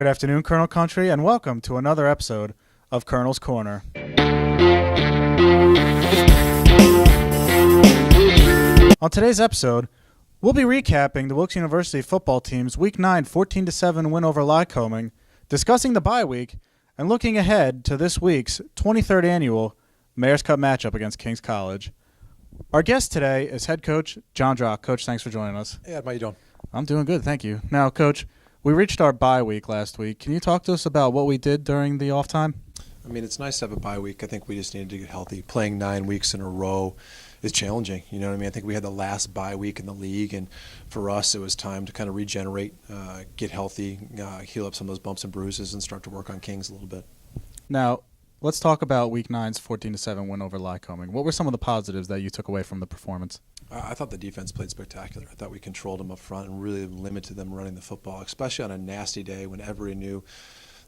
Good afternoon, Colonel Country, and welcome to another episode of Colonel's Corner. On today's episode, we'll be recapping the Wilkes University football team's Week 9 14-7 win over Lycoming, discussing the bye week, and looking ahead to this week's 23rd annual Mayor's Cup matchup against King's College. Our guest today is head coach Jon Drach. Coach, thanks for joining us. Hey, Ed, how you doing? I'm doing good, thank you. Now, Coach, we reached our bye week last week. Can you talk to us about what we did during the off time? I mean, it's nice to have a bye week. I think we just needed to get healthy. Playing 9 weeks in a row is challenging. You know what I mean? I think we had the last bye week in the league, and for us, it was time to kind of regenerate, get healthy, heal up some of those bumps and bruises, and start to work on Kings a little bit. Now, let's talk about Week 9's 14-7 win over Lycoming. What were some of the positives that you took away from the performance? I thought the defense played spectacular. I thought we controlled them up front and really limited them running the football, especially on a nasty day when everybody knew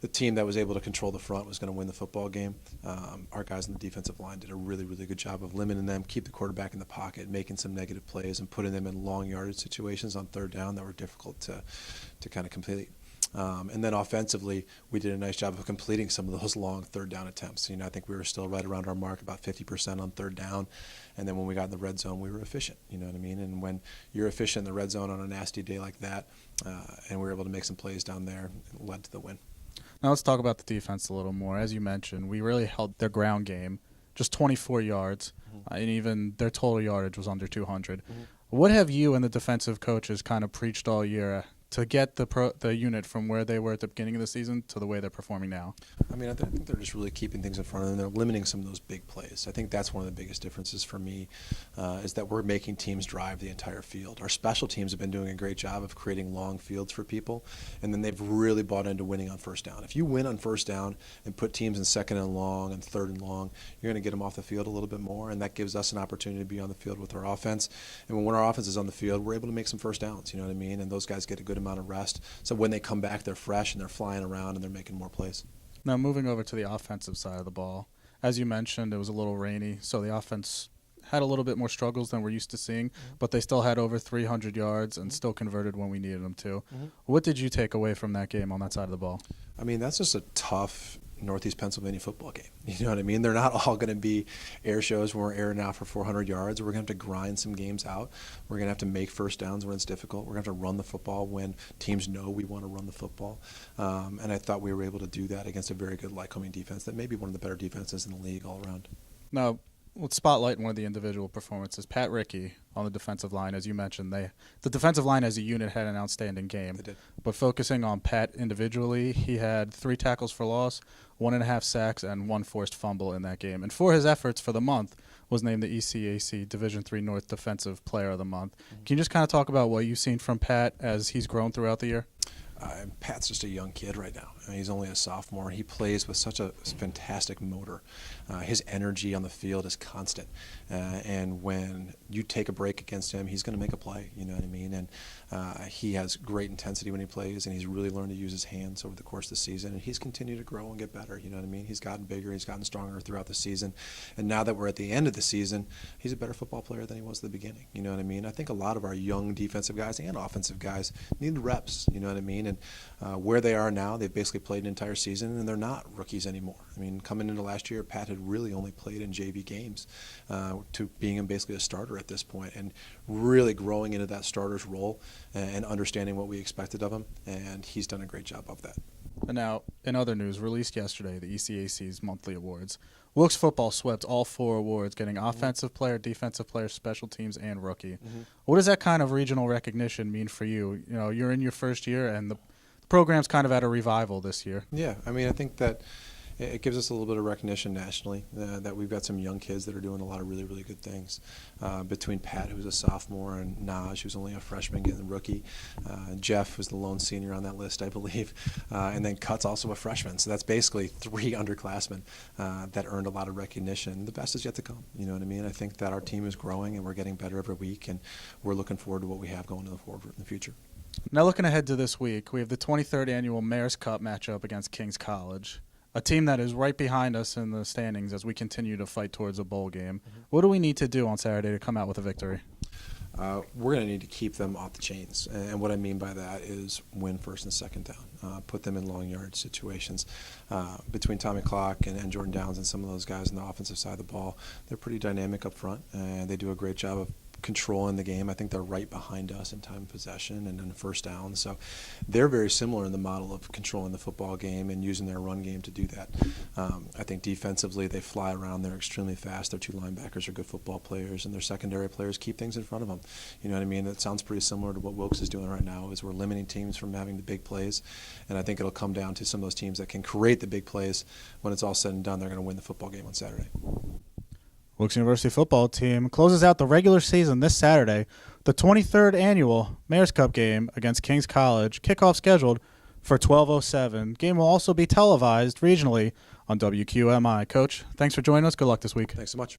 the team that was able to control the front was going to win the football game. Our guys on the defensive line did a really, really good job of limiting them, keep the quarterback in the pocket, making some negative plays, and putting them in long yardage situations on third down that were difficult to kind of complete. And then offensively, we did a nice job of completing some of those long third down attempts. You know, I think we were still right around our mark, about 50% on third down. And then when we got in the red zone, we were efficient. You know what I mean? And when you're efficient in the red zone on a nasty day like that, and we were able to make some plays down there, it led to the win. Now let's talk about the defense a little more. As you mentioned, we really held their ground game, just 24 yards, and even their total yardage was under 200. What have you and the defensive coaches kind of preached all year to get the unit from where they were at the beginning of the season to the way they're performing now? I mean, I think they're just really keeping things in front of them. They're limiting some of those big plays. I think that's one of the biggest differences for me, is that we're making teams drive the entire field. Our special teams have been doing a great job of creating long fields for people, and then they've really bought into winning on first down. If you win on first down and put teams in second and long and third and long, you're going to get them off the field a little bit more, and that gives us an opportunity to be on the field with our offense. And when our offense is on the field, we're able to make some first downs, you know what I mean? And those guys get a good amount of rest. So when they come back, they're fresh and they're flying around and they're making more plays. Now, moving over to the offensive side of the ball, as you mentioned, it was a little rainy, so the offense had a little bit more struggles than we're used to seeing, but they still had over 300 yards and still converted when we needed them to. What did you take away from that game on that side of the ball? I mean, that's just a tough Northeast Pennsylvania football game. You know what I mean? They're not all going to be air shows when we're airing out for 400 yards. We're going to have to grind some games out. We're going to have to make first downs when it's difficult. We're going to have to run the football when teams know we want to run the football. And I thought we were able to do that against a very good Lycoming defense that may be one of the better defenses in the league all around. Now, let's spotlight one of the individual performances. Pat Rickey on the defensive line, as you mentioned. The defensive line as a unit had an outstanding game. They did. But focusing on Pat individually, he had 3 tackles for loss, 1.5 sacks, and 1 forced fumble in that game. And for his efforts for the month, was named the ECAC Division III North Defensive Player of the Month. Can you just kind of talk about what you've seen from Pat as he's grown throughout the year? Pat's just a young kid right now. He's only a sophomore. He plays with such a fantastic motor. His energy on the field is constant. And when you take a break against him, he's going to make a play. You know what I mean? And he has great intensity when he plays, and he's really learned to use his hands over the course of the season. And he's continued to grow and get better. You know what I mean? He's gotten bigger. He's gotten stronger throughout the season. And now that we're at the end of the season, he's a better football player than he was at the beginning. You know what I mean? I think a lot of our young defensive guys and offensive guys need reps. You know what I mean? And where they are now, they've basically played an entire season, and they're not rookies anymore. I mean, coming into last year, Pat had really only played in JV games to being basically a starter at this point, and really growing into that starter's role and understanding what we expected of him, and he's done a great job of that. And now, in other news, released yesterday, the ECAC's monthly awards. Wilkes football swept all 4 awards, getting offensive player, defensive player, special teams, and rookie. What does that kind of regional recognition mean for you? You know, you're in your first year, and the program's kind of at a revival this year. Yeah, I mean, I think that it gives us a little bit of recognition nationally that we've got some young kids that are doing a lot of really, really good things. Between Pat, who's a sophomore, and Naj, who's only a freshman getting the rookie. Jeff was the lone senior on that list, I believe. And then Cut's also a freshman. So that's basically 3 underclassmen that earned a lot of recognition. The best is yet to come. You know what I mean? I think that our team is growing, and we're getting better every week, and we're looking forward to what we have going forward in the future. Now looking ahead to this week, we have the 23rd annual Mayor's Cup matchup against King's College, a team that is right behind us in the standings as we continue to fight towards a bowl game. What do we need to do on Saturday to come out with a victory? we're going to need to keep them off the chains. And what I mean by that is win first and second down, put them in long yard situations. Between Tommy Clock and Jordan Downs and some of those guys on the offensive side of the ball, they're pretty dynamic up front, and they do a great job of controlling the game. I think they're right behind us in time of possession and in first down. So they're very similar in the model of controlling the football game and using their run game to do that. I think defensively they fly around. They're extremely fast. Their two linebackers are good football players, and their secondary players keep things in front of them. You know what I mean? That sounds pretty similar to what Wilkes is doing right now, is we're limiting teams from having the big plays. And I think it'll come down to some of those teams that can create the big plays. When it's all said and done, they're going to win the football game on Saturday. Wilkes University football team closes out the regular season this Saturday, the 23rd annual Mayor's Cup game against Kings College, kickoff scheduled for 12:07. Game will also be televised regionally on WQMI. Coach, thanks for joining us. Good luck this week. Thanks so much.